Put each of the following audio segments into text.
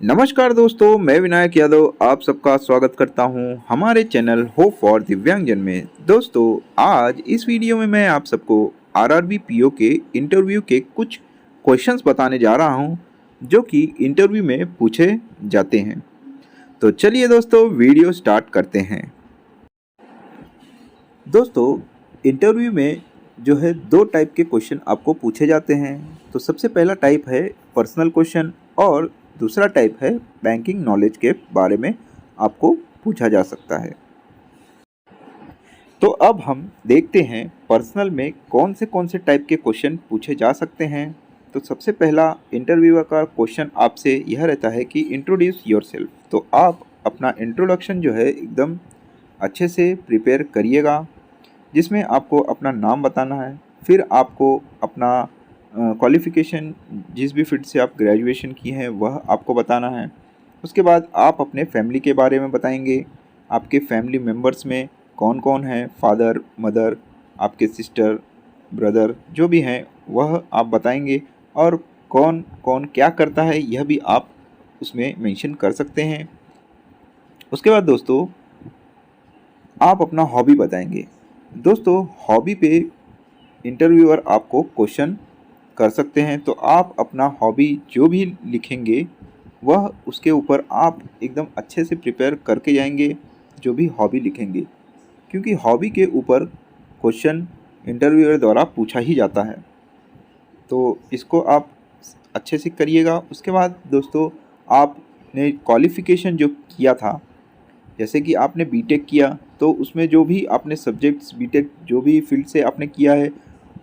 नमस्कार दोस्तों, मैं विनायक यादव आप सबका स्वागत करता हूं हमारे चैनल होप फॉर दिव्यांगजन में। दोस्तों, आज इस वीडियो में मैं आप सबको आरआरबी पीओ के इंटरव्यू के कुछ क्वेश्चंस बताने जा रहा हूं जो कि इंटरव्यू में पूछे जाते हैं। तो चलिए दोस्तों, वीडियो स्टार्ट करते हैं। दोस्तों, इंटरव्यू में जो है दो टाइप के क्वेश्चन आपको पूछे जाते हैं। तो सबसे पहला टाइप है पर्सनल क्वेश्चन और दूसरा टाइप है बैंकिंग नॉलेज के बारे में आपको पूछा जा सकता है। तो अब हम देखते हैं पर्सनल में कौन से टाइप के क्वेश्चन पूछे जा सकते हैं। तो सबसे पहला इंटरव्यूअर का क्वेश्चन आपसे यह रहता है कि इंट्रोड्यूस योरसेल्फ। तो आप अपना इंट्रोडक्शन जो है एकदम अच्छे से प्रिपेयर करिएगा, जिसमें आपको अपना नाम बताना है, फिर आपको अपना क्वालिफ़िकेशन जिस भी फील्ड से आप ग्रेजुएशन की हैं वह आपको बताना है। उसके बाद आप अपने फैमिली के बारे में बताएंगे। आपके फैमिली मेम्बर्स में कौन कौन है, फादर, मदर, आपके सिस्टर, ब्रदर जो भी हैं वह आप बताएंगे, और कौन कौन क्या करता है यह भी आप उसमें मेंशन कर सकते हैं। उसके बाद दोस्तों, आप अपना हॉबी बताएंगे। दोस्तों, हॉबी पे इंटरव्यूअर आपको क्वेश्चन कर सकते हैं, तो आप अपना हॉबी जो भी लिखेंगे वह उसके ऊपर आप एकदम अच्छे से प्रिपेयर करके जाएंगे जो भी हॉबी लिखेंगे, क्योंकि हॉबी के ऊपर क्वेश्चन इंटरव्यूअर द्वारा पूछा ही जाता है। तो इसको आप अच्छे से करिएगा। उसके बाद दोस्तों, आपने क्वालिफ़िकेशन जो किया था, जैसे कि आपने बीटेक किया तो उसमें जो भी आपने सब्जेक्ट्स बीटेक जो भी फील्ड से आपने किया है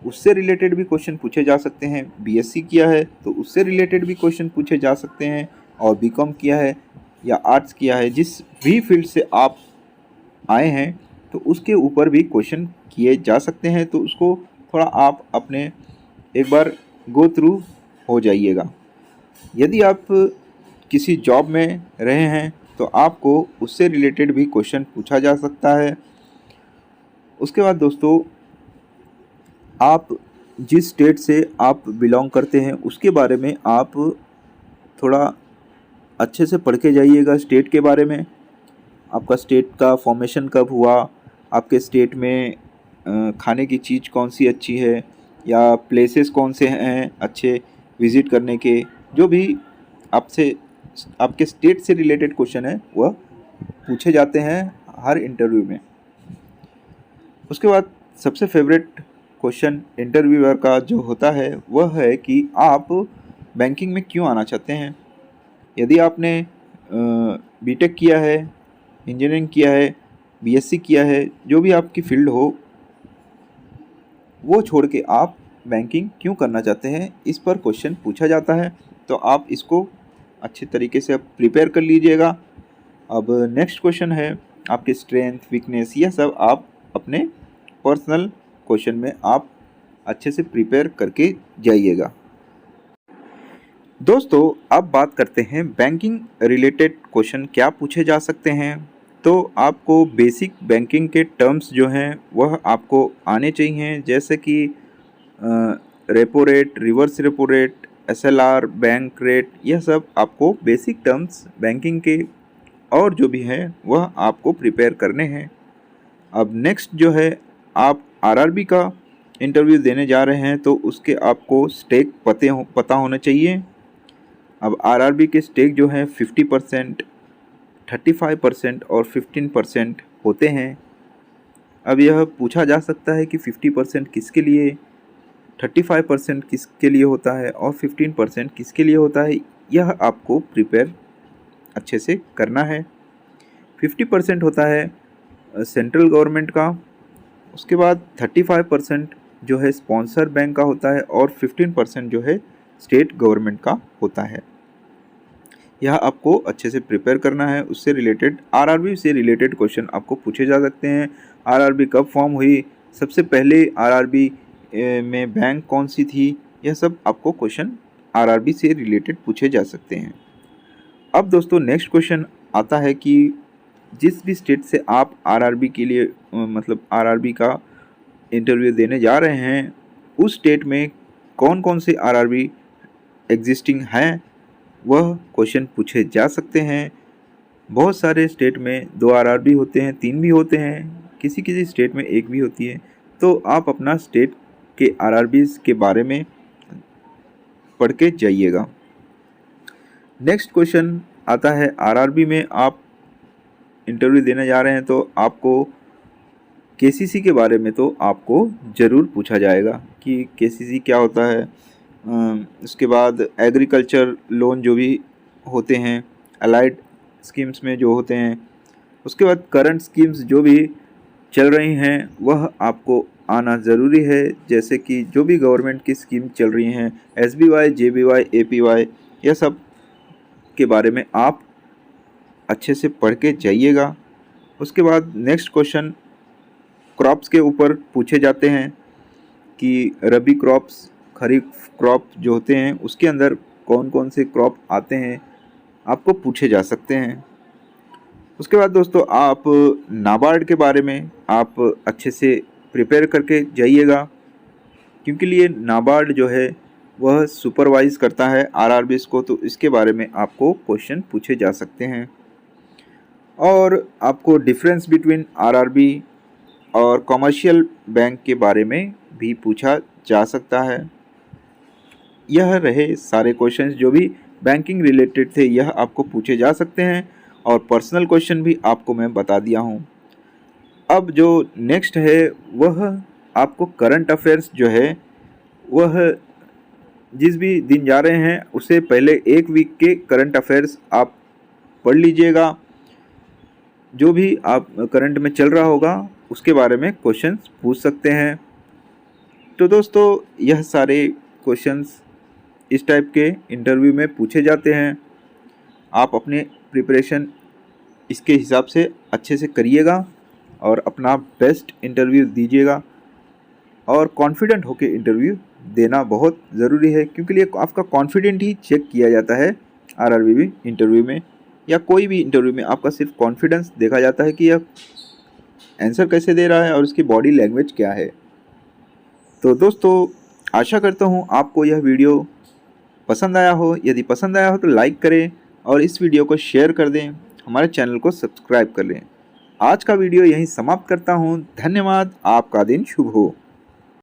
उससे रिलेटेड भी क्वेश्चन पूछे जा सकते हैं। बीएससी किया है तो उससे रिलेटेड भी क्वेश्चन पूछे जा सकते हैं, और बीकॉम किया है या आर्ट्स किया है, जिस भी फील्ड से आप आए हैं तो उसके ऊपर भी क्वेश्चन किए जा सकते हैं। तो उसको थोड़ा आप अपने एक बार गो थ्रू हो जाइएगा। यदि आप किसी जॉब में रहे हैं तो आपको उससे रिलेटेड भी क्वेश्चन पूछा जा सकता है। उसके बाद दोस्तों, आप जिस स्टेट से आप बिलोंग करते हैं उसके बारे में आप थोड़ा अच्छे से पढ़ के जाइएगा। स्टेट के बारे में, आपका स्टेट का फॉर्मेशन कब हुआ, आपके स्टेट में खाने की चीज़ कौन सी अच्छी है, या प्लेसेस कौन से हैं अच्छे विज़िट करने के, जो भी आपसे आपके स्टेट से रिलेटेड क्वेश्चन है वह पूछे जाते हैं हर इंटरव्यू में। उसके बाद सबसे फेवरेट क्वेश्चन इंटरव्यूअर का जो होता है वह है कि आप बैंकिंग में क्यों आना चाहते हैं। यदि आपने बीटेक किया है, इंजीनियरिंग किया है, बीएससी किया है, जो भी आपकी फील्ड हो, वो छोड़ के आप बैंकिंग क्यों करना चाहते हैं, इस पर क्वेश्चन पूछा जाता है। तो आप इसको अच्छे तरीके से प्रिपेयर कर लीजिएगा। अब नेक्स्ट क्वेश्चन है आपके स्ट्रेंथ, वीकनेस, यह सब आप अपने पर्सनल क्वेश्चन में आप अच्छे से प्रिपेयर करके जाइएगा। दोस्तों, अब बात करते हैं बैंकिंग रिलेटेड क्वेश्चन क्या पूछे जा सकते हैं। तो आपको बेसिक बैंकिंग के टर्म्स जो हैं वह आपको आने चाहिए, जैसे कि repo rate, reverse repo rate, SLR, bank rate, यह सब आपको बेसिक टर्म्स बैंकिंग के और जो भी हैं वह आपको प्रिपेयर करने हैं। अब नेक्स्ट जो है, आप आरआरबी का इंटरव्यू देने जा रहे हैं तो उसके आपको स्टेक पता होना चाहिए। अब आरआरबी के स्टेक जो हैं 50%, 35% और 15% होते हैं। अब यह पूछा जा सकता है कि 50% किसके लिए, 35% किसके लिए होता है और 15% किसके लिए होता है, यह आपको प्रिपेयर अच्छे से करना है। 50% होता है सेंट्रल गवर्नमेंट का, उसके बाद 35% जो है स्पॉन्सर बैंक का होता है, और 15% जो है स्टेट गवर्नमेंट का होता है। यह आपको अच्छे से प्रिपेयर करना है। उससे रिलेटेड आरआरबी से रिलेटेड क्वेश्चन आपको पूछे जा सकते हैं। आरआरबी कब फॉर्म हुई, सबसे पहले आरआरबी में बैंक कौन सी थी, यह सब आपको क्वेश्चन आरआरबी से रिलेटेड पूछे जा सकते हैं। अब दोस्तों, नेक्स्ट क्वेश्चन आता है कि जिस भी स्टेट से आप आरआरबी के लिए मतलब आरआरबी का इंटरव्यू देने जा रहे हैं, उस स्टेट में कौन कौन से आरआरबी एग्जिस्टिंग हैं, वह क्वेश्चन पूछे जा सकते हैं। बहुत सारे स्टेट में 2 आरआरबी होते हैं, 3 भी होते हैं, किसी किसी स्टेट में 1 भी होती है। तो आप अपना स्टेट के आरआरबीज़ के बारे में पढ़ के जाइएगा। नेक्स्ट क्वेश्चन आता है, आरआरबी में आप इंटरव्यू देने जा रहे हैं तो आपको केसीसी के बारे में तो आपको ज़रूर पूछा जाएगा कि केसीसी क्या होता है। उसके बाद एग्रीकल्चर लोन जो भी होते हैं अलाइड स्कीम्स में जो होते हैं, उसके बाद करंट स्कीम्स जो भी चल रही हैं वह आपको आना ज़रूरी है। जैसे कि जो भी गवर्नमेंट की स्कीम चल रही हैं, एसबीवाई, जेबीवाई, एपीवाई, यह सब के बारे में आप अच्छे से पढ़ के जाइएगा। उसके बाद नेक्स्ट क्वेश्चन क्रॉप्स के ऊपर पूछे जाते हैं कि रबी क्रॉप्स, खरीफ क्रॉप जो होते हैं उसके अंदर कौन कौन से क्रॉप आते हैं, आपको पूछे जा सकते हैं। उसके बाद दोस्तों आप नाबार्ड के बारे में आप अच्छे से प्रिपेयर करके जाइएगा, क्योंकि लिए नाबार्ड जो है वह सुपरवाइज करता है आरआरबीज़ को, तो इसके बारे में आपको क्वेश्चन पूछे जा सकते हैं। और आपको डिफरेंस बिटवीन आरआरबी और कमर्शियल बैंक के बारे में भी पूछा जा सकता है। यह रहे सारे क्वेश्चंस जो भी बैंकिंग रिलेटेड थे, यह आपको पूछे जा सकते हैं और पर्सनल क्वेश्चन भी आपको मैं बता दिया हूँ। अब जो नेक्स्ट है वह आपको करंट अफेयर्स जो है वह जिस भी दिन जा रहे हैं उससे पहले 1 वीक के करंट अफेयर्स आप पढ़ लीजिएगा। जो भी आप करंट में चल रहा होगा उसके बारे में क्वेश्चंस पूछ सकते हैं। तो दोस्तों यह सारे क्वेश्चंस इस टाइप के इंटरव्यू में पूछे जाते हैं। आप अपने प्रिपरेशन इसके हिसाब से अच्छे से करिएगा और अपना बेस्ट इंटरव्यू दीजिएगा। और कॉन्फिडेंट होकर इंटरव्यू देना बहुत ज़रूरी है, क्योंकि लिए आपका कॉन्फिडेंट ही चेक किया जाता है आरआरबी इंटरव्यू में, या कोई भी इंटरव्यू में आपका सिर्फ कॉन्फिडेंस देखा जाता है कि यह आंसर कैसे दे रहा है और उसकी बॉडी लैंग्वेज क्या है। तो दोस्तों आशा करता हूँ आपको यह वीडियो पसंद आया हो। यदि पसंद आया हो तो लाइक करें और इस वीडियो को शेयर कर दें, हमारे चैनल को सब्सक्राइब कर लें। आज का वीडियो यहीं समाप्त करता हूँ। धन्यवाद। आपका दिन शुभ हो।